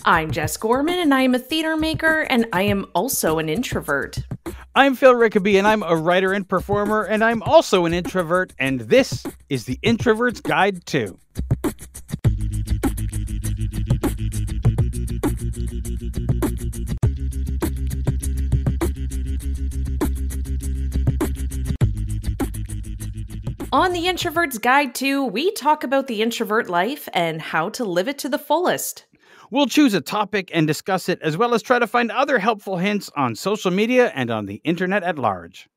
I'm Jess Gorman, and I am a theater maker, and I am also an introvert. I'm Phil Rickaby, and I'm a writer and performer, and I'm also an introvert, and this is the Introvert's Guide to. On the Introvert's Guide to, we talk about the introvert life and how to live it to the fullest. We'll choose a topic and discuss it, as well as try to find other helpful hints on social media and on the internet at large.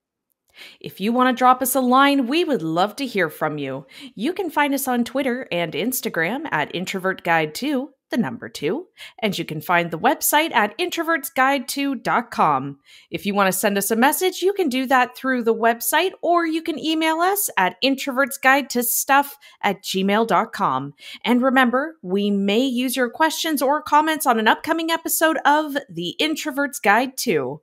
If you want to drop us a line, we would love to hear from you. You can find us on Twitter and Instagram at introvertguide2, the number 2, and you can find the website at introvertsguide2.com. If you want to send us a message, you can do that through the website, or you can email us at introvertsguidetostuff@gmail.com. And remember, we may use your questions or comments on an upcoming episode of The Introvert's Guide to.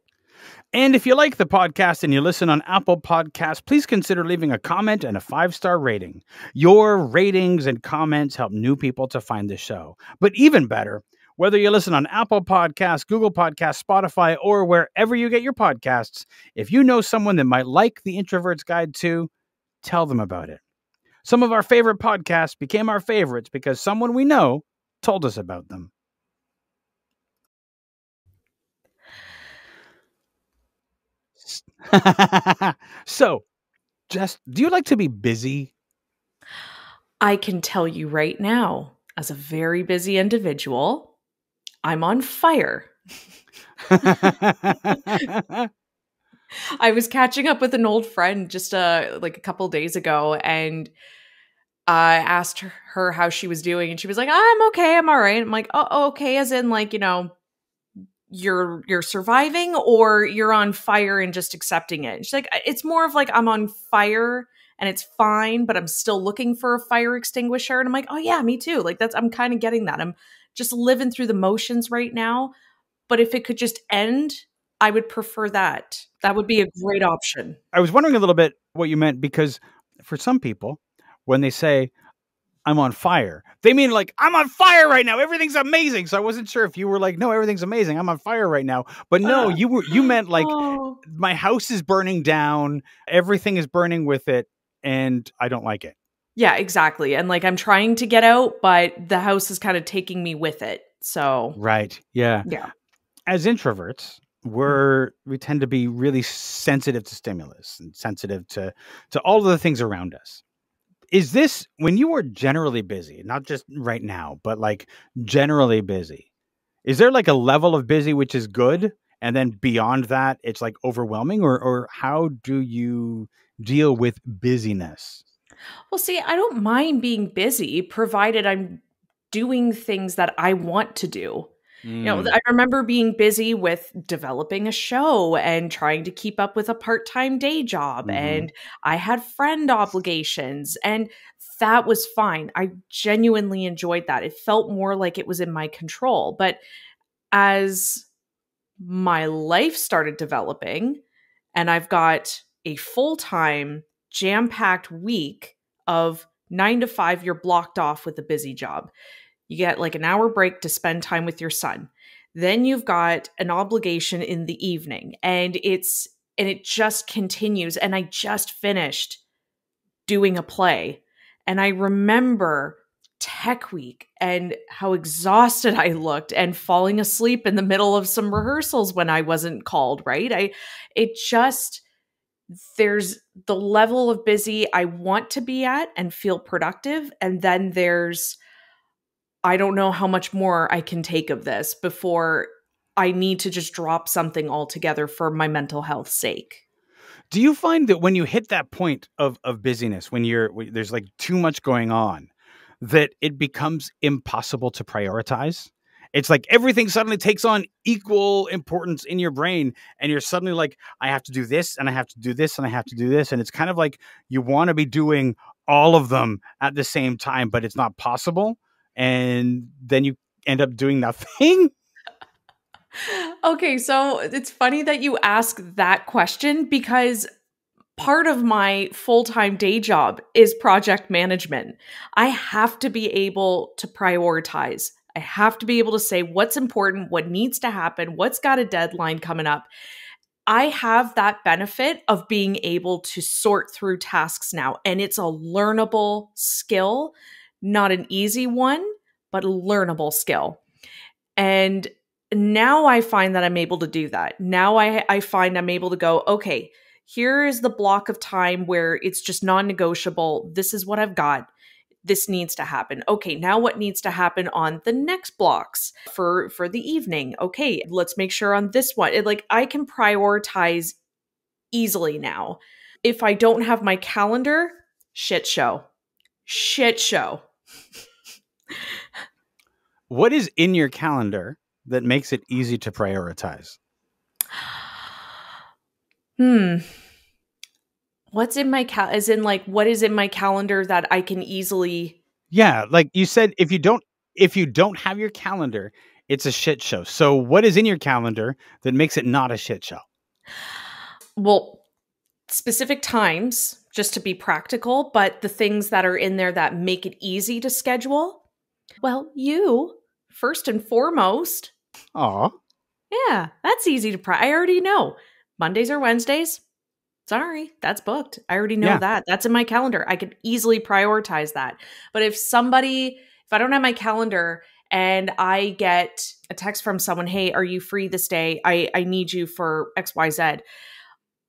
And if you like the podcast and you listen on Apple Podcasts, please consider leaving a comment and a 5-star rating. Your ratings and comments help new people to find the show. But even better, whether you listen on Apple Podcasts, Google Podcasts, Spotify, or wherever you get your podcasts, if you know someone that might like the Introvert's Guide to, tell them about it. Some of our favorite podcasts became our favorites because someone we know told us about them. So, Jess, do you like to be busy? I can tell you right now, as a very busy individual, I'm on fire. I was catching up with an old friend just a couple days ago, and I asked her how she was doing, and she was like, "I'm okay, I'm all right." I'm like, "Oh, okay," as in you're surviving, or you're on fire and just accepting it. And she's like, "It's more of like I'm on fire and it's fine, but I'm still looking for a fire extinguisher." And I'm like, "Oh yeah, me too." I'm kind of getting that. I'm just living through the motions right now. But if it could just end, I would prefer that. That would be a great option. I was wondering a little bit what you meant, because for some people, when they say I'm on fire, they mean like, I'm on fire right now, everything's amazing. So I wasn't sure if you were like, no, everything's amazing, I'm on fire right now. But no, you meant like, my house is burning down, everything is burning with it, and I don't like it. Yeah, exactly. And I'm trying to get out, but the house is kind of taking me with it. So right. Yeah. As introverts, we tend to be really sensitive to stimulus and sensitive to all of the things around us. Is this when you are generally busy, not just right now, but like generally busy? Is there like a level of busy which is good, and then beyond that, it's like overwhelming, or how do you deal with busyness? Well, see, I don't mind being busy, provided I'm doing things that I want to do. I remember being busy with developing a show and trying to keep up with a part-time day job. And I had friend obligations, and that was fine. I genuinely enjoyed that. It felt more like it was in my control. But as my life started developing, and I've got a full-time, jam-packed week of 9 to 5, you're blocked off with a busy job. You get like an hour break to spend time with your son. Then you've got an obligation in the evening, and it just continues. And I just finished doing a play, and I remember Tech Week and how exhausted I looked, and falling asleep in the middle of some rehearsals when I wasn't called, right? There's the level of busy I want to be at and feel productive. And then there's, I don't know how much more I can take of this before I need to just drop something altogether for my mental health's sake. Do you find that when you hit that point of busyness, when there's like too much going on, that it becomes impossible to prioritize? It's like everything suddenly takes on equal importance in your brain, and you're suddenly like, I have to do this, and I have to do this, and I have to do this. And it's kind of like you want to be doing all of them at the same time, but it's not possible. And then you end up doing nothing. Okay, so it's funny that you ask that question, because part of my full-time day job is project management. I have to be able to prioritize. I have to be able to say what's important, what needs to happen, what's got a deadline coming up. I have that benefit of being able to sort through tasks now, and it's a learnable skill, not an easy one, but a learnable skill. And now I find that I'm able to do that. Now I find I'm able to go, okay, here is the block of time where it's just non-negotiable. This is what I've got. This needs to happen. Okay, now what needs to happen on the next blocks for the evening? Okay, let's make sure on this one. Like I can prioritize easily now. If I don't have my calendar, shit show. Shit show. What is in your calendar that makes it easy to prioritize? What's in my as in like what is in my calendar that I can easily. Yeah, like you said, if you don't have your calendar, it's a shit show. So what is in your calendar that makes it not a shit show? Well, specific times, just to be practical, but the things that are in there that make it easy to schedule. Well, you, first and foremost. Aw. Yeah, that's easy to I already know. Mondays or Wednesdays. Sorry, that's booked. I already know that. That's in my calendar. I could easily prioritize that. But if I don't have my calendar and I get a text from someone, hey, are you free this day? I need you for XYZ.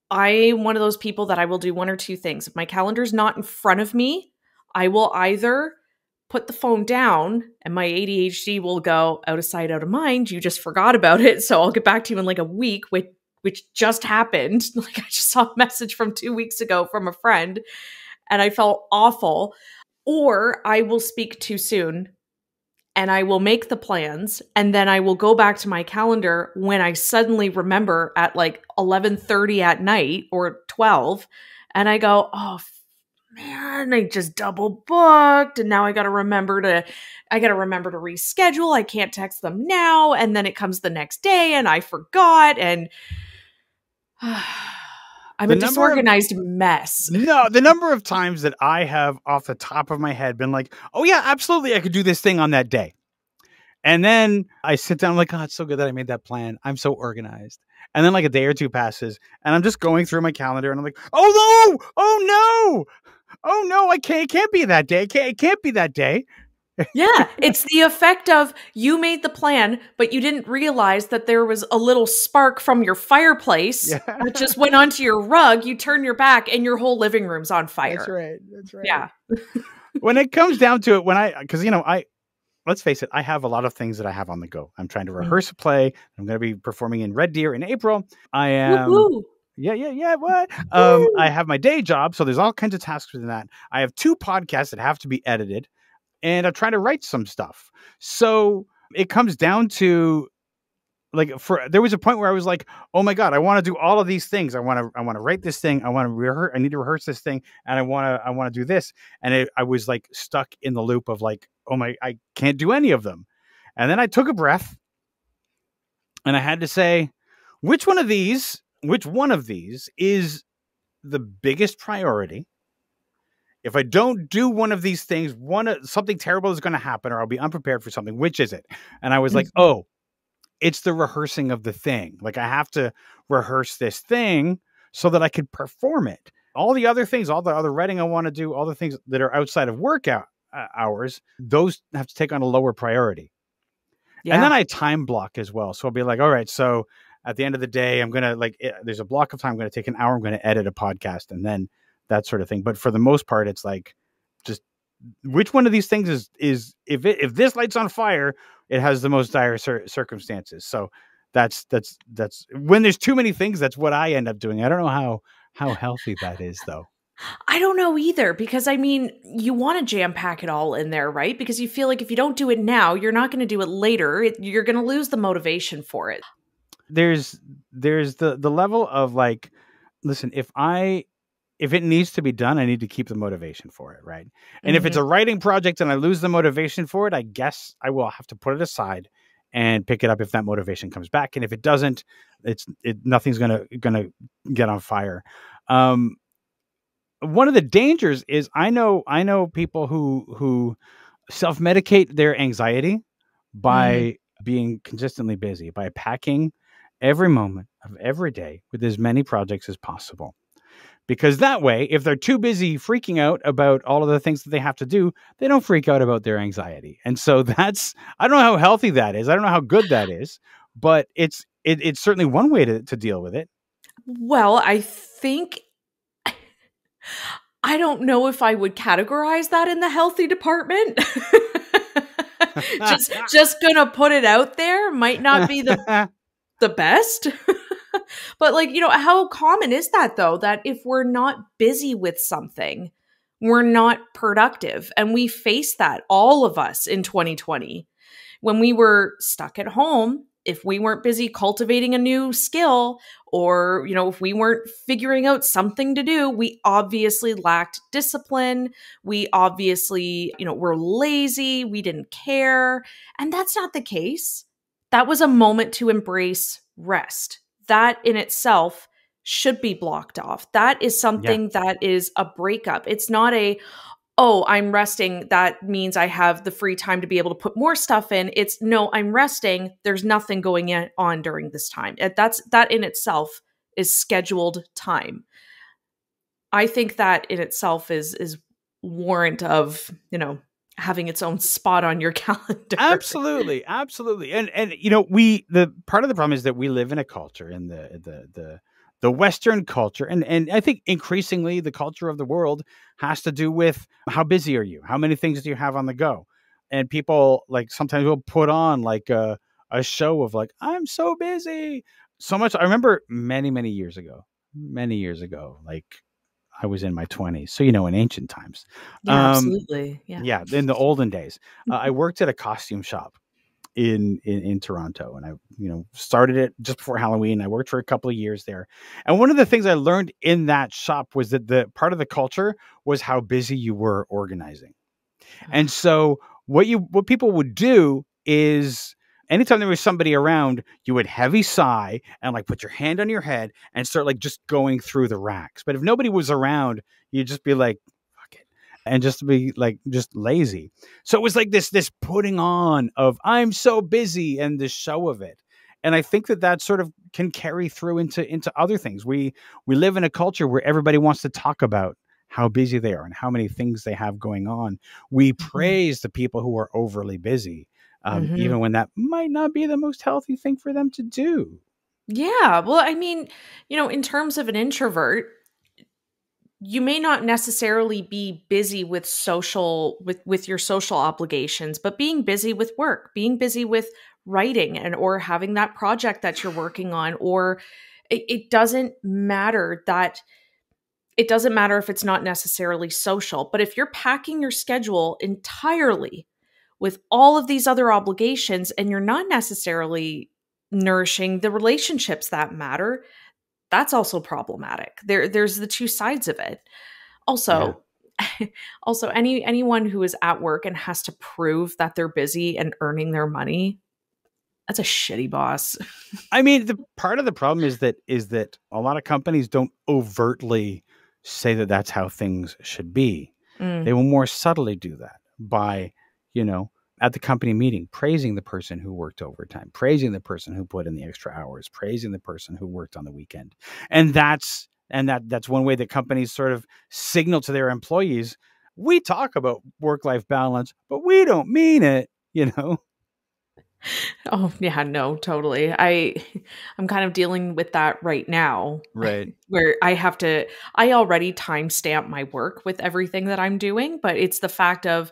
I'm one of those people that I will do one or two things. If my calendar's not in front of me, I will either put the phone down and my ADHD will go out of sight, out of mind. You just forgot about it. So I'll get back to you in like a week, which just happened. Like I just saw a message from 2 weeks ago from a friend and I felt awful. Or I will speak too soon and I will make the plans and then I will go back to my calendar when I suddenly remember at like 11:30 at night or 12 and I go, oh man, I just double booked and now I got to remember to reschedule. I can't text them now and then it comes the next day and I forgot and I'm a disorganized mess. No, the number of times that I have off the top of my head been like, oh yeah, absolutely, I could do this thing on that day. And then I sit down like, oh, it's so good that I made that plan. I'm so organized. And then like a day or two passes and I'm just going through my calendar and I'm like, oh no, oh no, it can't be that day. It can't be that day. Yeah, it's the effect of you made the plan, but you didn't realize that there was a little spark from your fireplace that just went onto your rug. You turn your back and your whole living room's on fire. That's right. Yeah. When it comes down to it, let's face it, I have a lot of things that I have on the go. I'm trying to rehearse a play. I'm going to be performing in Red Deer in April. I am. Woo-hoo. Yeah. What? I have my day job. So there's all kinds of tasks within that. I have 2 podcasts that have to be edited. And I'm trying to write some stuff. So it comes down to there was a point where I was like, oh my God, I want to do all of these things. I want to write this thing. I need to rehearse this thing. And I want to do this. And I was like stuck in the loop of like, I can't do any of them. And then I took a breath and I had to say, which one of these is the biggest priority? If I don't do one of these things, something terrible is going to happen or I'll be unprepared for something. Which is it? And I was like, oh, it's the rehearsing of the thing. Like I have to rehearse this thing so that I could perform it. All the other things, all the other writing I want to do, all the things that are outside of workout hours, those have to take on a lower priority. Yeah. And then I time block as well. So I'll be like, all right, so at the end of the day, I'm going to there's a block of time. I'm going to take an hour. I'm going to edit a podcast and then that sort of thing. But for the most part, it's like just which one of these things is if this light's on fire, it has the most dire circumstances. So that's when there's too many things. That's what I end up doing. I don't know how healthy that is, though. I don't know either, because I mean, you want to jam pack it all in there, right? Because you feel like if you don't do it now, you're not going to do it later. You're going to lose the motivation for it. There's the level of like, listen, if it needs to be done, I need to keep the motivation for it, right? And if it's a writing project and I lose the motivation for it, I guess I will have to put it aside and pick it up if that motivation comes back. And if it doesn't, nothing's gonna get on fire. One of the dangers is I know people who self-medicate their anxiety Mm. by being consistently busy, by packing every moment of every day with as many projects as possible. Because that way, if they're too busy freaking out about all of the things that they have to do, they don't freak out about their anxiety. And so I don't know how healthy that is. I don't know how good that is, but it's certainly one way to deal with it. Well, I think I don't know if I would categorize that in the healthy department. Just gonna put it out there. Might not be the best. But like, how common is that though? That if we're not busy with something, we're not productive. And we face that, all of us in 2020. When we were stuck at home, if we weren't busy cultivating a new skill or, if we weren't figuring out something to do, we obviously lacked discipline. We obviously, were lazy. We didn't care. And that's not the case. That was a moment to embrace rest. That in itself should be blocked off. That is Yeah. something that is a breakup. It's not oh, I'm resting. That means I have the free time to be able to put more stuff in. It's no, I'm resting. There's nothing going on during this time. That in itself is scheduled time. I think that in itself is warrant of, having its own spot on your calendar. Absolutely. Absolutely. And the part of the problem is that we live in a culture, in the Western culture, and I think increasingly the culture of the world has to do with how busy are you? How many things do you have on the go? And people like sometimes will put on like a show of like, I'm so busy. So much. I remember many years ago, like I was in my 20s. So, in ancient times. Yeah, absolutely. Yeah. Yeah, in the olden days, I worked at a costume shop in Toronto, and I started it just before Halloween. I worked for a couple of years there, and one of the things I learned in that shop was that the part of the culture was how busy you were organizing. And so what people would do is anytime there was somebody around, you would heavy sigh and like put your hand on your head and start like just going through the racks. But if nobody was around, you'd just be like, fuck it. And just be like, just lazy. So it was like this putting on of I'm so busy and this show of it. And I think that sort of can carry through into other things. We live in a culture where everybody wants to talk about how busy they are and how many things they have going on. We praise the people who are overly busy, even when that might not be the most healthy thing for them to do. Yeah. Well, I mean, in terms of an introvert, you may not necessarily be busy with with your social obligations, but being busy with work, being busy with writing or having that project that you're working on, or it doesn't matter that it doesn't matter if it's not necessarily social, but if you're packing your schedule entirely with all of these other obligations and you're not necessarily nourishing the relationships that matter, that's also problematic. There's the two sides of it. Yeah. Also, also anyone who is at work and has to prove that they're busy and earning their money, that's a shitty boss. I mean, the part of the problem is that a lot of companies don't overtly say that that's how things should be. They will more subtly do that by, at the company meeting, praising the person who worked overtime, praising the person who put in the extra hours, praising the person who worked on the weekend. And that's one way that companies sort of signal to their employees, we talk about work-life balance, but we don't mean it, Oh, yeah, no, totally. I'm kind of dealing with that right now. Right. Where I already timestamp my work with everything that I'm doing, but it's the fact of,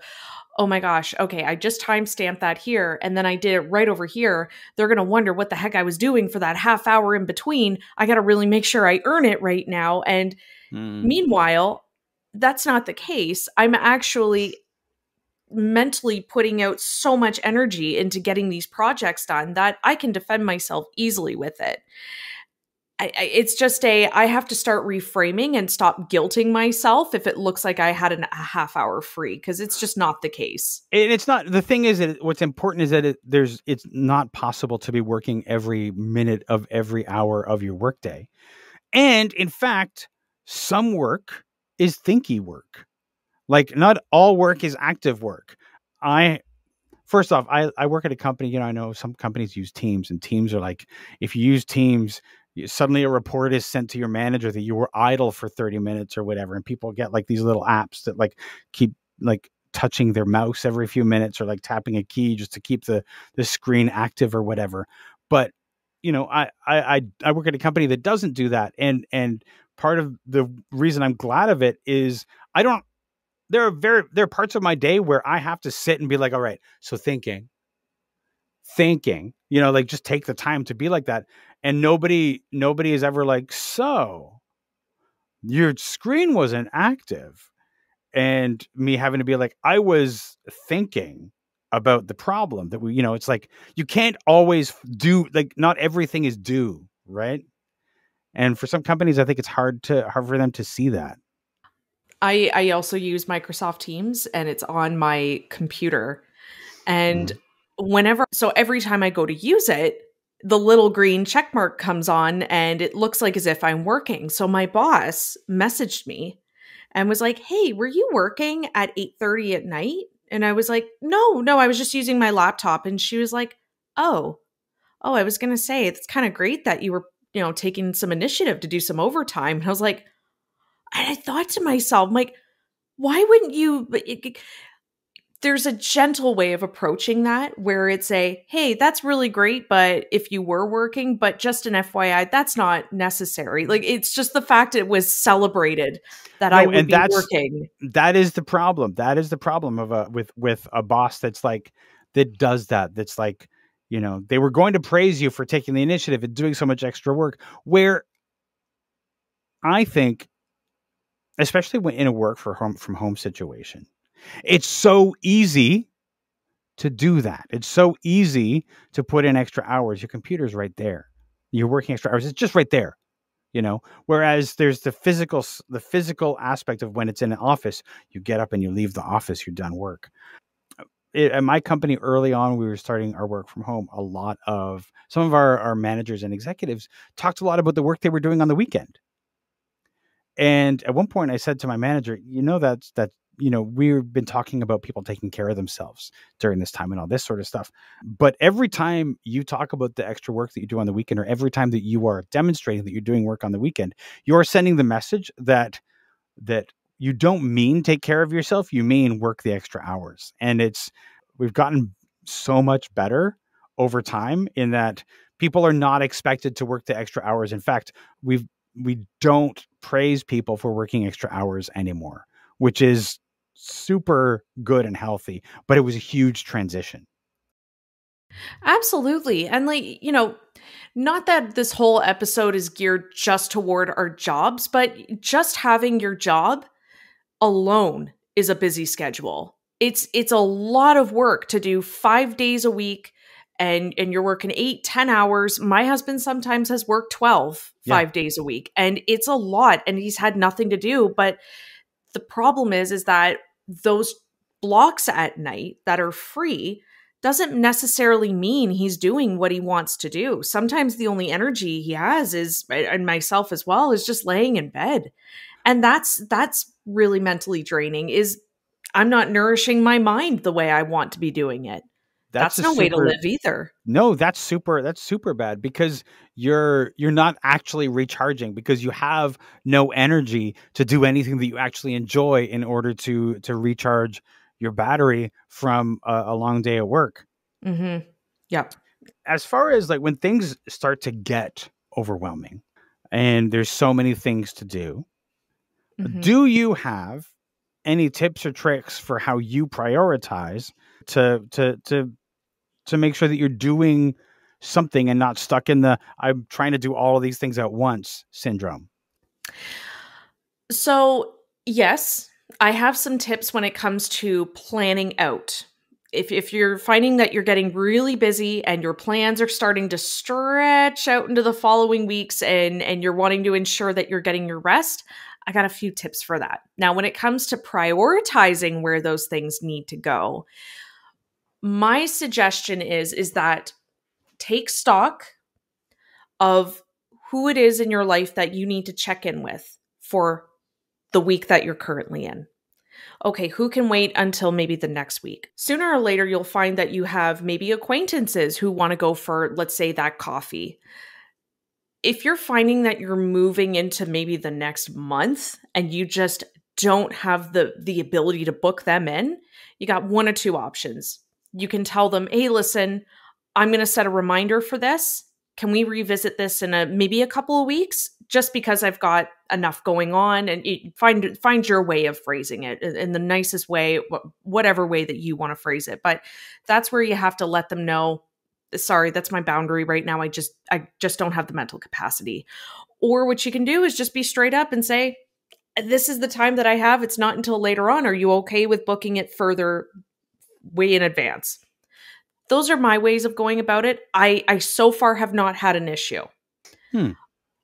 oh my gosh, okay, I just timestamped that here and then I did it right over here. They're going to wonder what the heck I was doing for that half hour in between. I got to really make sure I earn it right now. And meanwhile, that's not the case. I'm actually mentally putting out so much energy into getting these projects done that I can defend myself easily with it. It's just I have to start reframing and stop guilting myself if it looks like I had a half hour free, because it's just not the case. And it's not, the thing is that what's important is that it's not possible to be working every minute of every hour of your workday. And in fact, some work is thinky work. Like not all work is active work. I first off, I work at a company, you know, I know some companies use Teams, and Teams are like, if you use Teams, suddenly a report is sent to your manager that you were idle for 30 minutes or whatever. And people get like these little apps that like keep like touching their mouse every few minutes or like tapping a key just to keep the screen active or whatever. But, you know, I work at a company that doesn't do that. And part of the reason I'm glad of it is I don't, there are parts of my day where I have to sit and be like, all right, so thinking, you know, like just take the time to be like that. And nobody is ever like, so your screen wasn't active. And me having to be like, I was thinking about the problem that we, you know, it's like, you can't always do, like, not everything is due, right? And for some companies, I think it's hard for them to see that. I also use Microsoft Teams, and it's on my computer. And Mm. every time I go to use it, the little green check mark comes on and it looks like as if I'm working. So my boss messaged me and was like, "Hey, were you working at 8:30 at night?" And I was like, "No, I was just using my laptop." And she was like, "Oh, I was going to say it's kind of great that you were, taking some initiative to do some overtime." And I was like, and I thought to myself, I'm like, why wouldn't you? There's a gentle way of approaching that where it's hey, that's really great, but if you were working, but just an FYI, that's not necessary. Like, it's just the fact it was celebrated that I No, would and be working. that is the problem. That is the problem of with a boss that's like, that does that. That's like, you know, they were going to praise you for taking the initiative and doing so much extra work. Where I think, especially when in a work from home situation, it's so easy to do that. It's so easy to put in extra hours. Your computer's right there. You're working extra hours. It's just right there. You know, whereas there's the physical aspect of when it's in an office, you get up and you leave the office, you're done work. At my company early on, we were starting our work from home. A lot of some of our managers and executives talked a lot about the work they were doing on the weekend. And at one point I said to my manager, you know, you know, we've been talking about people taking care of themselves during this time and all this sort of stuff. But every time you talk about the extra work that you do on the weekend, or every time that you are demonstrating that you're doing work on the weekend, you're sending the message that you don't mean take care of yourself, you mean work the extra hours. And we've gotten so much better over time in that people are not expected to work the extra hours. In fact, we don't praise people for working extra hours anymore, which is super good and healthy, but it was a huge transition. Absolutely. And not that this whole episode is geared just toward our jobs, but just having your job alone is a busy schedule. It's a lot of work to do 5 days a week, and you're working 8-10 hours. My husband sometimes has worked 12 Yeah. 5 days a week, and it's a lot, and he's had nothing to do. But the problem is that those blocks at night that are free doesn't necessarily mean he's doing what he wants to do. Sometimes the only energy he has is, and myself as well, is just laying in bed. And that's really mentally draining. Is I'm not nourishing my mind the way I want to be doing it. That's That's a no way to super live either. No, that's super bad, because you're not actually recharging, because you have no energy to do anything that you actually enjoy in order to recharge your battery from a long day of work. Mm-hmm. Yep. As far as like when things start to get overwhelming and there's so many things to Mm-hmm. do you have any tips or tricks for how you prioritize to to to to make sure that you're doing something and not stuck in the I'm trying to do all of these things at once syndrome? So, yes, I have some tips when it comes to planning out. If you're finding that you're getting really busy and your plans are starting to stretch out into the following weeks, and you're wanting to ensure that you're getting your rest, I got a few tips for that. Now, when it comes to prioritizing where those things need to go, my suggestion is that take stock of who it is in your life that you need to check in with for the week that you're currently in. Okay, who can wait until maybe the next week? Sooner or later, you'll find that you have maybe acquaintances who want to go for, let's say, that coffee. If you're finding that you're moving into maybe the next month and you just don't have the ability to book them in, you got one or two options. You can tell them, "Hey, listen, I'm going to set a reminder for this. Can we revisit this in maybe a couple of weeks? Just because I've got enough going on." And find your way of phrasing it in the nicest way, whatever way that you want to phrase it. But that's where you have to let them know, "Sorry, that's my boundary right now. I just don't have the mental capacity." Or what you can do is just be straight up and say, "This is the time that I have. It's not until later on. Are you okay with booking it further way in advance?" Those are my ways of going about it. I so far have not had an issue. Hmm.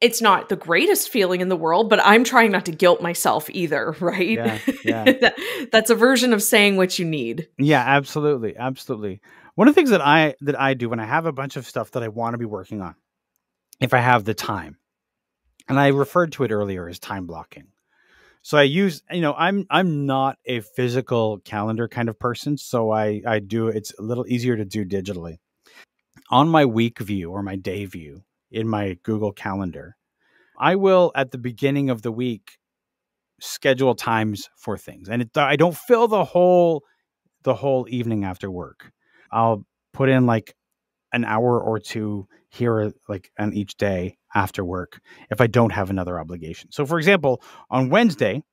It's not the greatest feeling in the world, but I'm trying not to guilt myself either, right? Yeah. That's a version of saying what you need. Yeah, absolutely. Absolutely. One of the things that I do when I have a bunch of stuff that I want to be working on, if I have the time, and I referred to it earlier as time blocking. So I use, I'm not a physical calendar kind of person. So I do, it's a little easier to do digitally. On my week view or my day view in my Google Calendar, I will at the beginning of the week schedule times for things. And I don't fill the whole evening after work. I'll put in like an hour or two here, like on each day after work, if I don't have another obligation. So for example, on Wednesday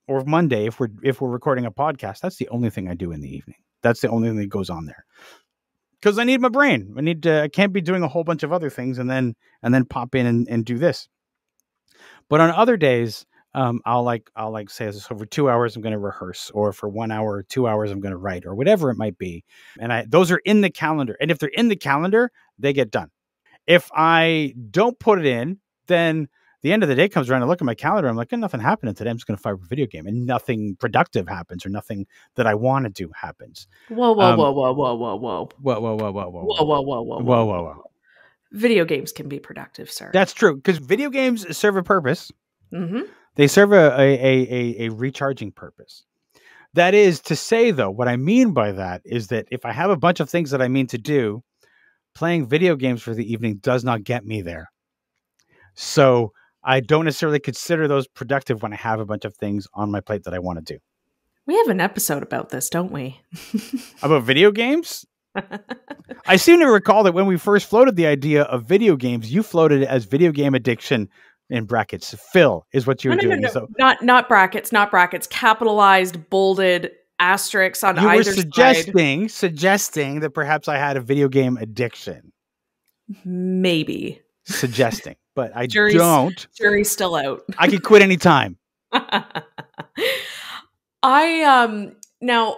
or Monday, if we're recording a podcast, that's the only thing I do in the evening. That's the only thing that goes on there. Because I need my brain. I can't be doing a whole bunch of other things and then pop in and do this. But on other days, I'll say, so for 2 hours I'm going to rehearse, or for 1 hour or 2 hours I'm going to write, or whatever it might be. And those are in the calendar. And if they're in the calendar, they get done. If I don't put it in, then the end of the day comes around, I look at my calendar, I'm like, nothing happening today. I'm just going to fire a video game, and nothing productive happens, or nothing that I want to do happens. Whoa, whoa, whoa, whoa, whoa, whoa, whoa. Whoa, whoa, whoa, whoa, whoa, Whoa, whoa, whoa, whoa, whoa, whoa, whoa. Video games can be productive, sir. That's true, because video games serve a purpose. Mm-hmm. They serve a recharging purpose. That is to say, though, what I mean by that is that if I have a bunch of things that I mean to do, playing video games for the evening does not get me there. So I don't necessarily consider those productive when I have a bunch of things on my plate that I want to do. We have an episode about this, don't we? About video games? I seem to recall that when we first floated the idea of video games, you floated it as video game addiction in brackets. Phil is what you were doing. No. So Not brackets, capitalized, bolded, asterisks on you either were side. suggesting that perhaps I had a video game addiction. Maybe. Suggesting, but I don't. Jury's still out. I could quit anytime. Now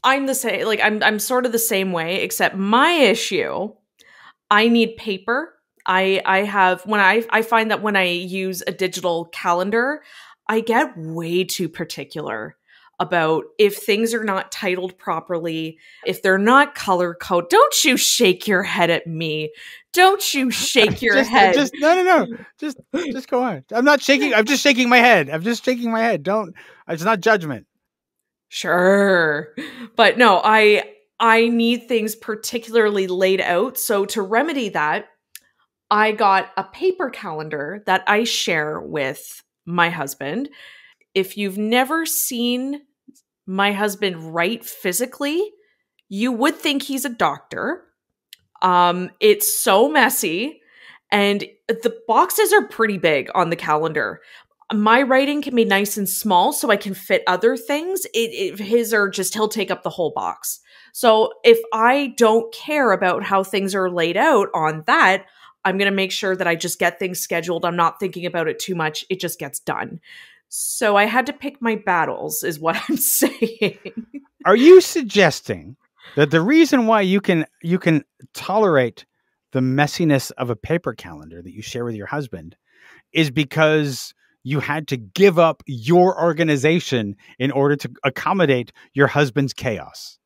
I'm the same, like I'm sort of the same way, except my issue, I need paper. I find that when I use a digital calendar, I get way too particular about if things are not titled properly, if they're not color coded. Don't you shake your head at me. Don't you shake your head. No. Just go on. I'm not shaking. I'm just shaking my head. Don't. It's not judgment. Sure. But no, I need things particularly laid out. So to remedy that, I got a paper calendar that I share with my husband. If you've never seen my husband write physically, you would think he's a doctor. It's so messy, and the boxes are pretty big on the calendar. My writing can be nice and small, so I can fit other things. His are just, he'll take up the whole box. So if I don't care about how things are laid out on that, I'm going to make sure that I just get things scheduled. I'm not thinking about it too much. It just gets done. So I had to pick my battles, is what I'm saying. Are you suggesting that the reason why you can tolerate the messiness of a paper calendar that you share with your husband is because you had to give up your organization in order to accommodate your husband's chaos?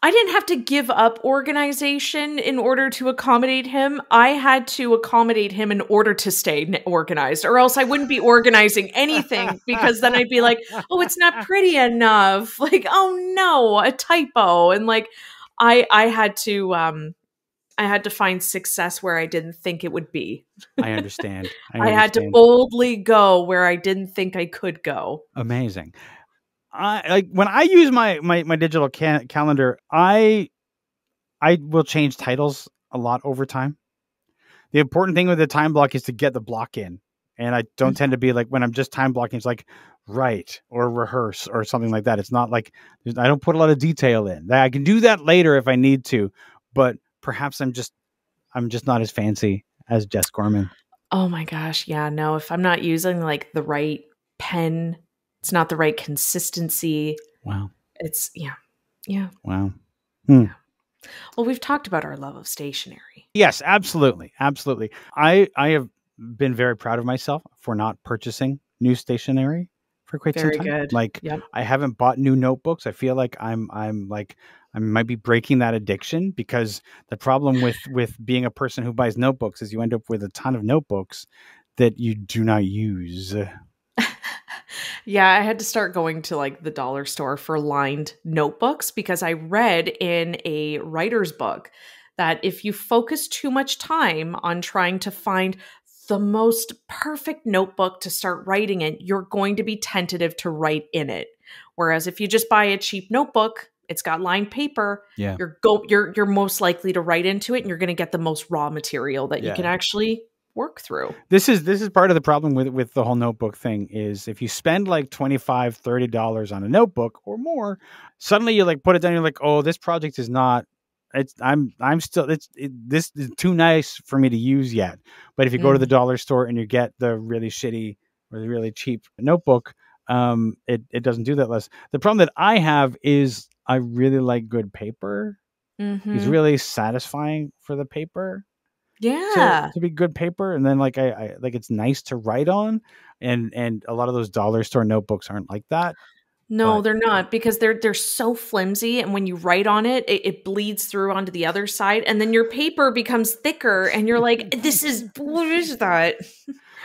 I didn't have to give up organization in order to accommodate him. I had to accommodate him in order to stay organized, or else I wouldn't be organizing anything because then I'd be like, oh, it's not pretty enough. Like, oh no, a typo. And like, I had to find success where I didn't think it would be. I understand. I had to boldly go where I didn't think I could go. Amazing. Like when I use my digital calendar, I will change titles a lot over time. The important thing with the time block is to get the block in. And I don't tend to be like, when I'm just time blocking, it's like write or rehearse or something like that. It's not like, I don't put a lot of detail in. I can do that later if I need to, but perhaps I'm just not as fancy as Jess Gorman. Oh my gosh. Yeah. No, if I'm not using like the right pen, it's not the right consistency. Wow. It's, yeah. Yeah. Wow. Yeah. Well, we've talked about our love of stationery. Yes, absolutely. Absolutely. I have been very proud of myself for not purchasing new stationery for quite some time. Good. Like, I haven't bought new notebooks. I feel like I might be breaking that addiction, because the problem with being a person who buys notebooks is you end up with a ton of notebooks that you do not use. Yeah, I had to start going to like the dollar store for lined notebooks, because I read in a writer's book that if you focus too much time on trying to find the most perfect notebook to start writing in, you're going to be tentative to write in it. Whereas if you just buy a cheap notebook, it's got lined paper, you're most likely to write into it, and you're going to get the most raw material that you can actually work through. This is part of the problem with the whole notebook thing, is if you spend like $25-$30 on a notebook or more, suddenly you like put it down, you're like, oh, this project is not, this is too nice for me to use yet. But if you go to the dollar store and you get the really shitty or the really cheap notebook, it doesn't do that less. The problem that I have is I really like good paper. It's really satisfying for the paper. Yeah. To be good paper. And then like I like, it's nice to write on, and a lot of those dollar store notebooks aren't like that. No, they're not, because they're so flimsy, and when you write on it, it bleeds through onto the other side, and then your paper becomes thicker, and you're like, what is that?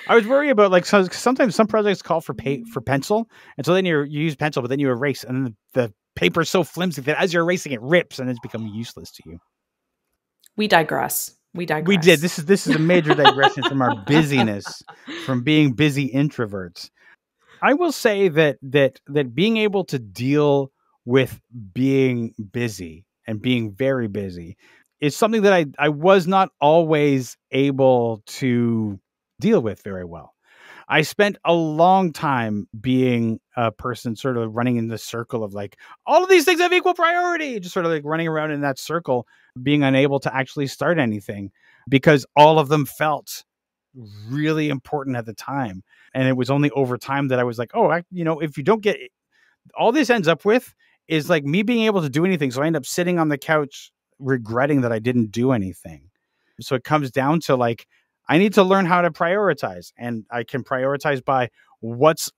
I was worried about like, sometimes some projects call for pencil, and so then you use pencil, but then you erase, and then the paper is so flimsy that as you're erasing it rips, and it's become useless to you. We digress. We did. This is a major digression from our busyness, from being busy introverts. I will say that being able to deal with being busy and being very busy is something that I was not always able to deal with very well. I spent a long time being a person sort of running in the circle of like, all of these things have equal priority, just sort of like running around in that circle, being unable to actually start anything because all of them felt really important at the time. And it was only over time that I was like, oh, if you don't get it, all this ends up with is like me being able to do anything. So I end up sitting on the couch regretting that I didn't do anything. So it comes down to like, I need to learn how to prioritize, and I can prioritize by what's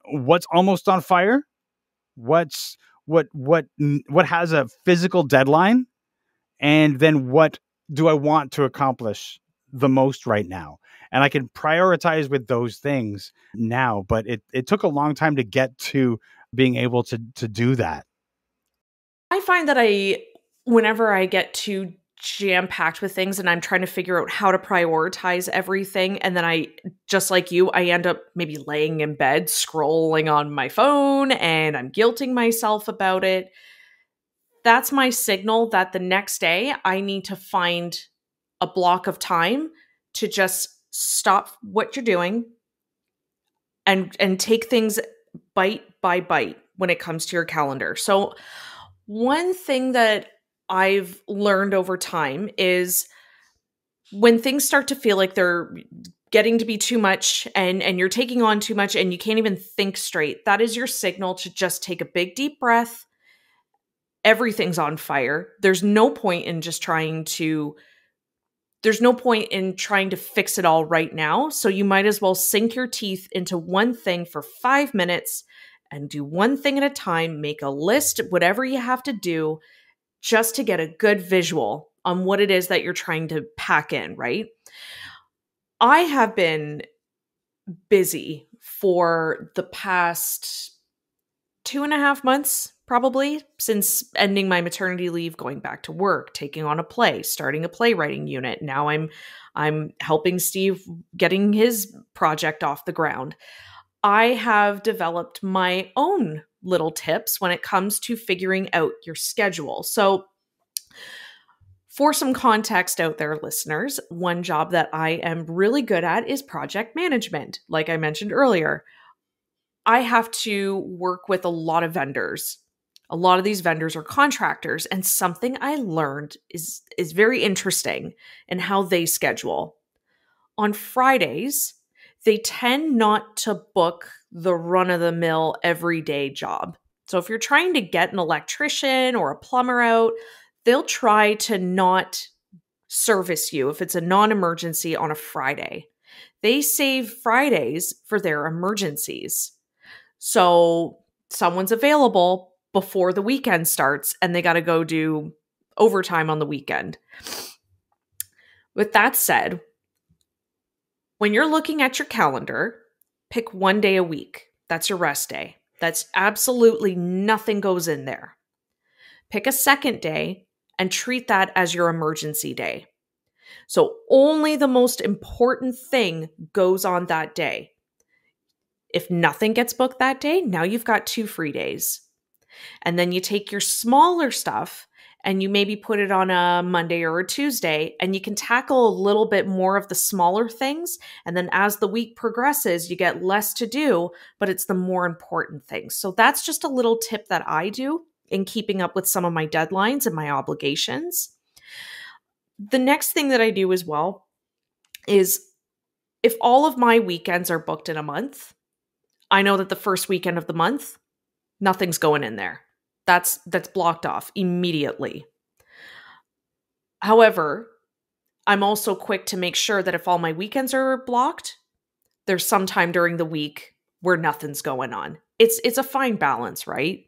almost on fire, what has a physical deadline, and then what do I want to accomplish the most right now. And I can prioritize with those things now, but it took a long time to get to being able to do that. I find that whenever I get too jam-packed with things and I'm trying to figure out how to prioritize everything, and then just like you, I end up maybe laying in bed scrolling on my phone, and I'm guilting myself about it. That's my signal that the next day I need to find a block of time to just stop what you're doing and take things bite by bite when it comes to your calendar. So one thing that I've learned over time is when things start to feel like they're getting to be too much and you're taking on too much and you can't even think straight, that is your signal to just take a big deep breath. Everything's on fire. There's no point in trying to fix it all right now. So you might as well sink your teeth into one thing for 5 minutes and do one thing at a time. Make a list, whatever you have to do, just to get a good visual on what it is that you're trying to pack in, right? I have been busy for the past 2.5 months, probably, since ending my maternity leave, going back to work, taking on a play, starting a playwriting unit. Now I'm helping Steve getting his project off the ground. I have developed my own little tips when it comes to figuring out your schedule. So, for some context out there, listeners, one job that I am really good at is project management. Like I mentioned earlier, I have to work with a lot of vendors. A lot of these vendors are contractors, and something I learned is very interesting in how they schedule. On Fridays, they tend not to book the run-of-the-mill everyday job. So if you're trying to get an electrician or a plumber out, they'll try to not service you if it's a non-emergency on a Friday. They save Fridays for their emergencies. So someone's available before the weekend starts and they got to go do overtime on the weekend. With that said, when you're looking at your calendar, pick one day a week. That's your rest day. That's absolutely nothing goes in there. Pick a second day and treat that as your emergency day. So only the most important thing goes on that day. If nothing gets booked that day, now you've got 2 free days. And then you take your smaller stuff and you maybe put it on a Monday or a Tuesday, and you can tackle a little bit more of the smaller things. And then as the week progresses, you get less to do, but it's the more important things. So that's just a little tip that I do in keeping up with some of my deadlines and my obligations. The next thing that I do as well is if all of my weekends are booked in a month, I know that the first weekend of the month, nothing's going in there. That's blocked off immediately. However, I'm also quick to make sure that if all my weekends are blocked, there's some time during the week where nothing's going on. It's a fine balance, right?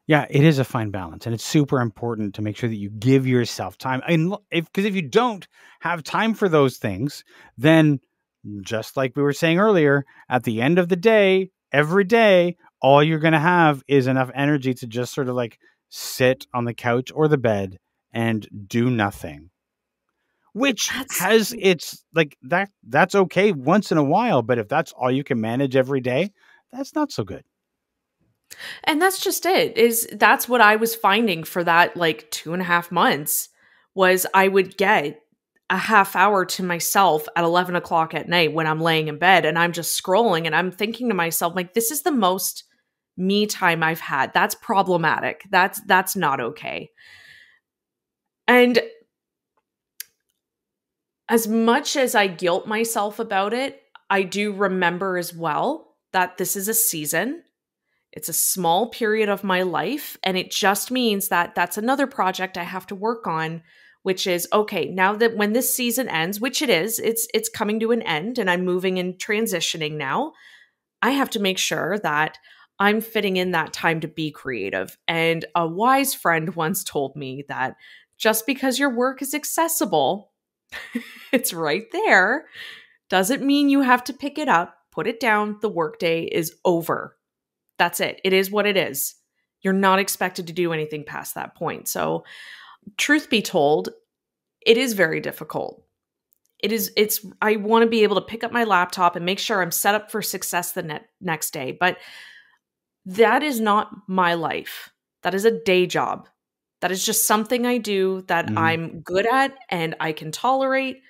Yeah, it is a fine balance, and it's super important to make sure that you give yourself time. And because if you don't have time for those things, then just like we were saying earlier, at the end of the day, every day, all you're going to have is enough energy to just sort of like sit on the couch or the bed and do nothing. Which has its like that's okay once in a while, but if that's all you can manage every day, that's not so good. And that's just it. That's what I was finding for that like 2.5 months was I would get a half hour to myself at 11 o'clock at night when I'm laying in bed and I'm just scrolling and I'm thinking to myself, like, this is the most me time I've had. That's problematic. That's not okay. And as much as I guilt myself about it, I do remember as well that this is a season. It's a small period of my life, and it just means that that's another project I have to work on, which is, okay, now that when this season ends, which it is, it's coming to an end and I'm moving and transitioning now, I have to make sure that I'm fitting in that time to be creative. And a wise friend once told me that just because your work is accessible, it's right there, doesn't mean you have to pick it up, put it down, the workday is over. That's it. It is what it is. You're not expected to do anything past that point. So, truth be told, it is very difficult. I want to be able to pick up my laptop and make sure I'm set up for success the next day. But that is not my life. That is a day job. That is just something I do that I'm good at and I can tolerate.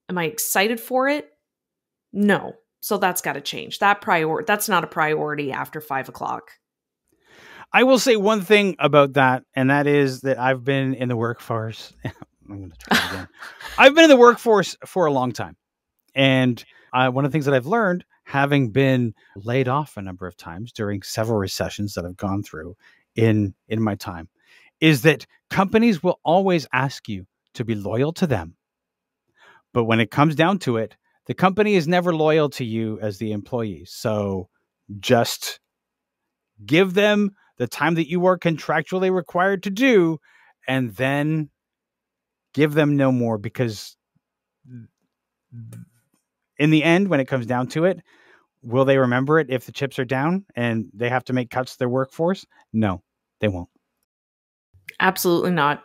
Am I excited for it? No. So that's got to change. That's not a priority after 5 o'clock. I will say one thing about that, and that is that I've been in the workforce. I'm going to try it again. I've been in the workforce for a long time. And one of the things that I've learned, having been laid off a number of times during several recessions that I've gone through in my time, is that companies will always ask you to be loyal to them. But when it comes down to it, the company is never loyal to you as the employee. So just give them the time that you are contractually required to do, and then give them no more, because in the end, when it comes down to it, will they remember it if the chips are down and they have to make cuts to their workforce? No, they won't. Absolutely not.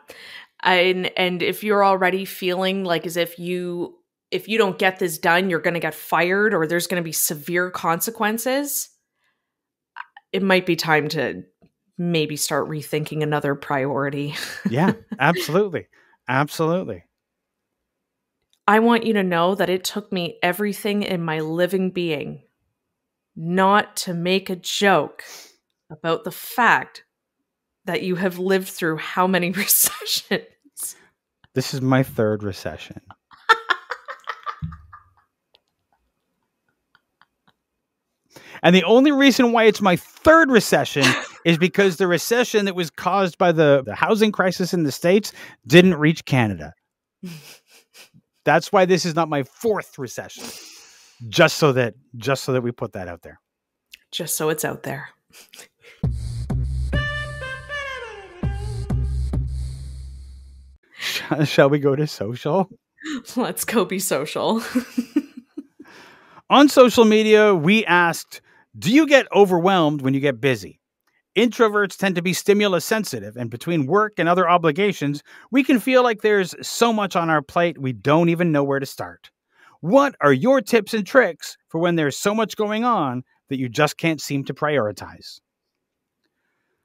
And if you're already feeling like as if you don't get this done, you're going to get fired or there's going to be severe consequences, it might be time to maybe start rethinking another priority. Yeah, absolutely. Absolutely. I want you to know that it took me everything in my living being not to make a joke about the fact that you have lived through how many recessions? This is my third recession. And the only reason why it's my third recession is because the recession that was caused by the housing crisis in the States didn't reach Canada. That's why this is not my fourth recession. Just so that we put that out there. Just so it's out there. Shall we go to social? Let's go be social. On social media, we asked, do you get overwhelmed when you get busy? Introverts tend to be stimulus sensitive, and between work and other obligations, we can feel like there's so much on our plate we don't even know where to start. What are your tips and tricks for when there's so much going on that you just can't seem to prioritize?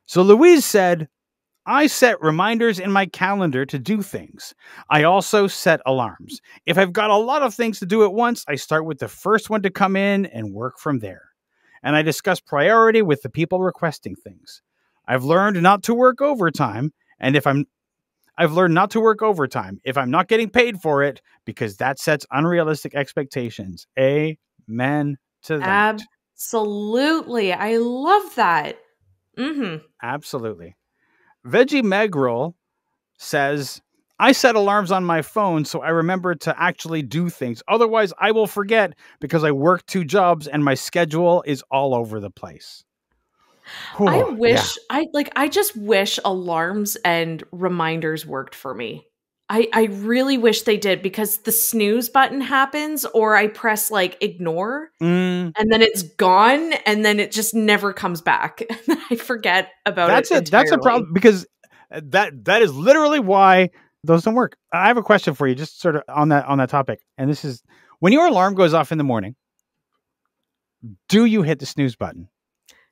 So Louise said, I set reminders in my calendar to do things. I also set alarms. If I've got a lot of things to do at once, I start with the first one to come in and work from there. And I discuss priority with the people requesting things. I've learned not to work overtime, and if I'm not getting paid for it, because that sets unrealistic expectations. Amen to that. Absolutely. I love that. Absolutely. Veggie Megroll says, I set alarms on my phone so I remember to actually do things. Otherwise, I will forget because I work 2 jobs and my schedule is all over the place. I just wish alarms and reminders worked for me. I really wish they did, because the snooze button happens or I press like ignore and then it's gone and then it just never comes back. And I forget about it entirely. That's a problem, because that is literally why those don't work. I have a question for you, just sort of on that topic. And this is, when your alarm goes off in the morning, do you hit the snooze button?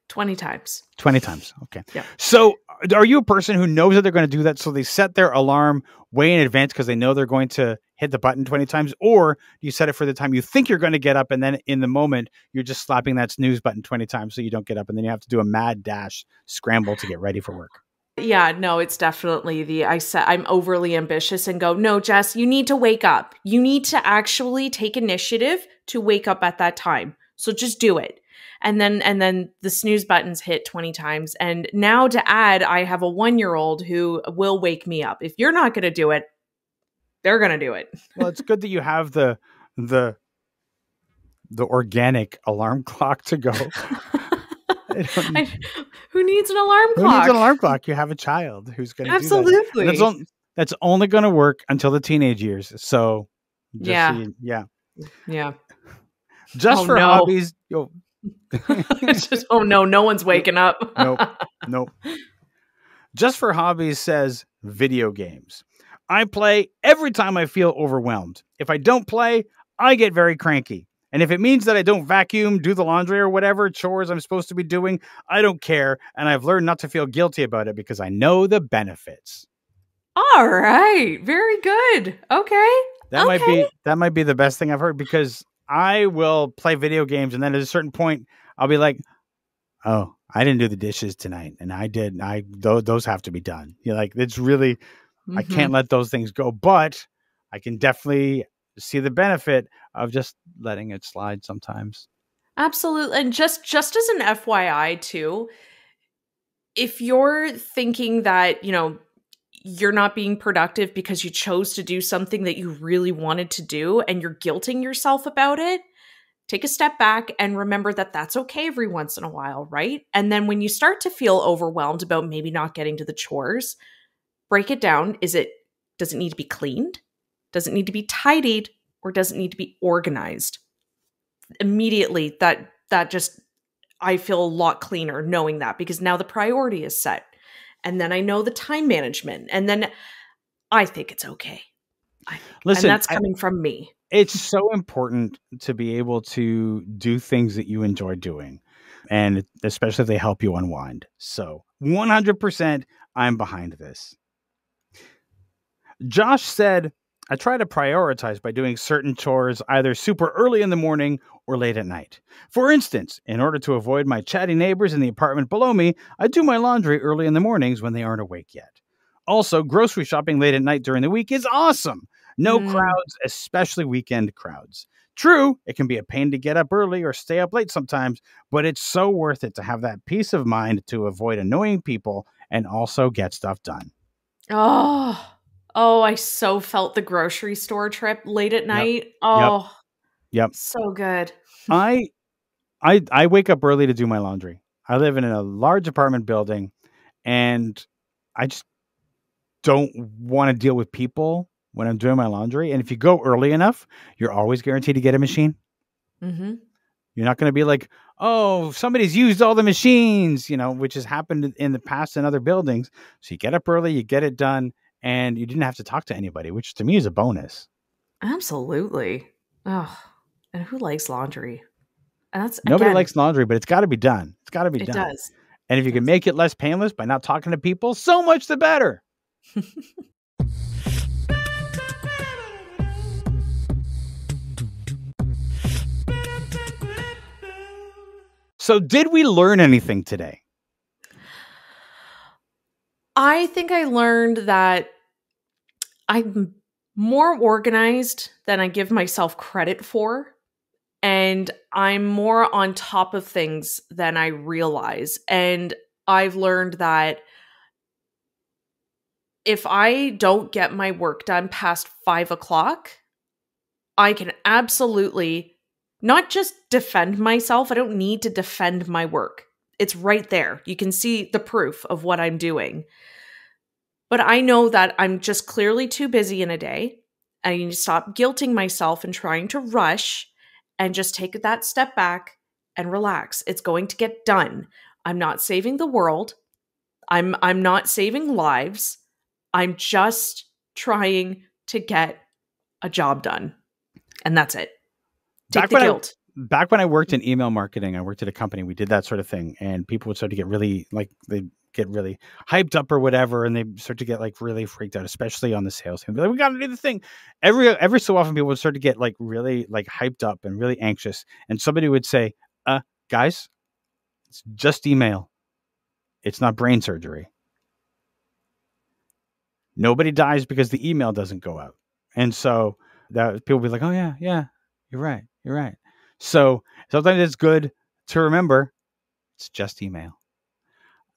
20 times. 20 times. Okay. Yeah. So are you a person who knows that they're going to do that, so they set their alarm way in advance because they know they're going to hit the button 20 times? Or do you set it for the time you think you're going to get up, and then in the moment you're just slapping that snooze button 20 times so you don't get up, and then you have to do a mad dash scramble to get ready for work? Yeah, no, it's definitely I'm overly ambitious and go, no, Jess, you need to wake up. You need to actually take initiative to wake up at that time. So just do it. And then the snooze buttons hit 20 times. And now to add, I have a 1-year-old who will wake me up. If you're not going to do it, they're going to do it. Well, it's good that you have the organic alarm clock to go. Who needs an alarm clock? Who needs an alarm clock? You have a child who's going to do that. Absolutely. That's only going to work until the teenage years. So, yeah. Just for hobbies. No one's waking up. Nope. Just for hobbies says video games. I play every time I feel overwhelmed. If I don't play, I get very cranky. And if it means that I don't vacuum, do the laundry, or whatever chores I'm supposed to be doing, I don't care. And I've learned not to feel guilty about it because I know the benefits. All right. Very good. Okay. That might be the best thing I've heard, because I will play video games, and then at a certain point I'll be like, oh, I didn't do the dishes tonight, and those have to be done. You're like, it's really, I can't let those things go, but I can definitely see the benefit of just letting it slide sometimes. Absolutely. And just as an FYI too, if you're thinking that, you're not being productive because you chose to do something that you really wanted to do and you're guilting yourself about it, Take a step back and remember that that's okay every once in a while, right? And then when you start to feel overwhelmed about maybe not getting to the chores, break it down. Does it need to be cleaned? Does it need to be tidied? Or does it need to be organized? Immediately, that just, I feel a lot cleaner knowing that, because now the priority is set. And then I know the time management. And then I think it's okay. Listen, and that's coming from me. It's so important to be able to do things that you enjoy doing, and especially if they help you unwind. So 100% I'm behind this. Josh said, I try to prioritize by doing certain chores either super early in the morning or late at night. For instance, in order to avoid my chatty neighbors in the apartment below me, I do my laundry early in the mornings when they aren't awake yet. Also, grocery shopping late at night during the week is awesome. No crowds, especially weekend crowds. True, it can be a pain to get up early or stay up late sometimes, but it's so worth it to have that peace of mind to avoid annoying people and also get stuff done. Oh, I so felt the grocery store trip late at night. Yep. Oh, yep. So good. I wake up early to do my laundry. I live in a large apartment building, and I just don't want to deal with people when I'm doing my laundry. And if you go early enough, you're always guaranteed to get a machine. Mm-hmm. You're not going to be like, oh, somebody's used all the machines, which has happened in the past in other buildings. So you get up early, you get it done, and you didn't have to talk to anybody, which to me is a bonus. Absolutely. Oh, and who likes laundry? And Nobody likes laundry, but it's got to be done. It's got to be done. It does. And if you can make it less painless by not talking to people, so much the better. So did we learn anything today? I think I learned that I'm more organized than I give myself credit for. And I'm more on top of things than I realize. And I've learned that if I don't get my work done past 5 o'clock, I can absolutely not just defend myself. I don't need to defend my work. It's right there. You can see the proof of what I'm doing. But I know that I'm just clearly too busy in a day. I need to stop guilting myself and trying to rush and just take that step back and relax. It's going to get done. I'm not saving the world. I'm not saving lives. I'm just trying to get a job done. And that's it. Take the guilt. Back when I worked in email marketing, I worked at a company. We did that sort of thing. And people would start to get really, they get really hyped up or whatever. And they start to get really freaked out, especially on the sales team. We got to do the thing. Every so often people would start to get really hyped up and really anxious. And somebody would say, guys, it's just email. It's not brain surgery. Nobody dies because the email doesn't go out. And so that people will be like, oh yeah, you're right. So sometimes it's good to remember it's just email.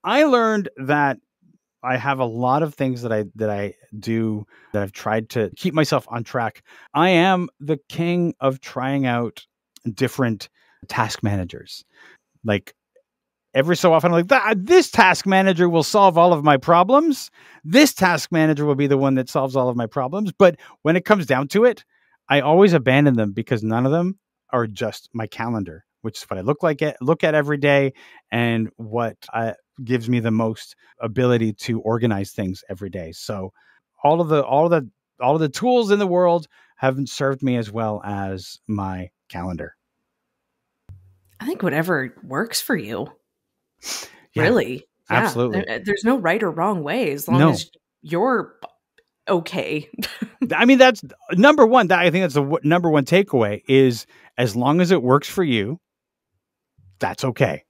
I learned that I have a lot of things that I do that I've tried to keep myself on track. I am the king of trying out different task managers. Every so often, I'm like, this task manager will solve all of my problems. This task manager will be the one that solves all of my problems. But when it comes down to it, I always abandon them because none of them are just my calendar, which is what I look at every day and what gives me the most ability to organize things every day. So all of the tools in the world haven't served me as well as my calendar. I think whatever works for you. Yeah, really. Yeah. Absolutely. There's no right or wrong way as long as you're okay. I mean, that's number one. I think that's the number one takeaway is as long as it works for you, that's okay.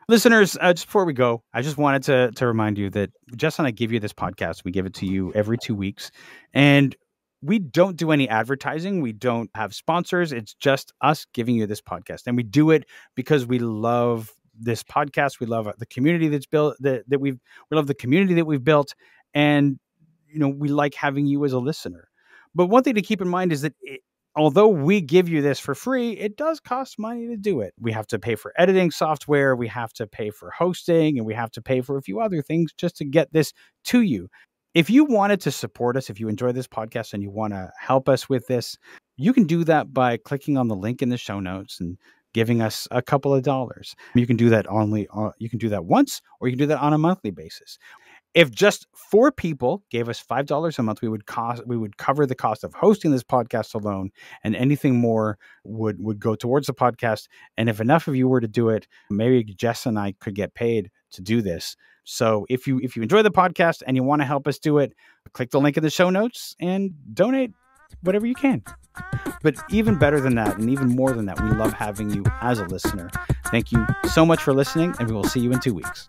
Listeners, just before we go, I just wanted to remind you that Jess and I give you this podcast. We give it to you every 2 weeks, and we don't do any advertising. We don't have sponsors. It's just us giving you this podcast, and we do it because we love this podcast. We love the community that's built. We love the community that we've built, and we like having you as a listener. But one thing to keep in mind is that although we give you this for free, it does cost money to do it. We have to pay for editing software, we have to pay for hosting, and we have to pay for a few other things just to get this to you. If you wanted to support us, if you enjoy this podcast and you want to help us with this, you can do that by clicking on the link in the show notes and giving us a couple of dollars. You can do that you can do that once, or you can do that on a monthly basis. If just 4 people gave us $5 a month, we would cover the cost of hosting this podcast alone, and anything more would go towards the podcast. And if enough of you were to do it, maybe Jess and I could get paid to do this. So if you enjoy the podcast and you want to help us do it, click the link in the show notes and donate whatever you can. But even better than that, and even more than that, we love having you as a listener. Thank you so much for listening, and we will see you in 2 weeks.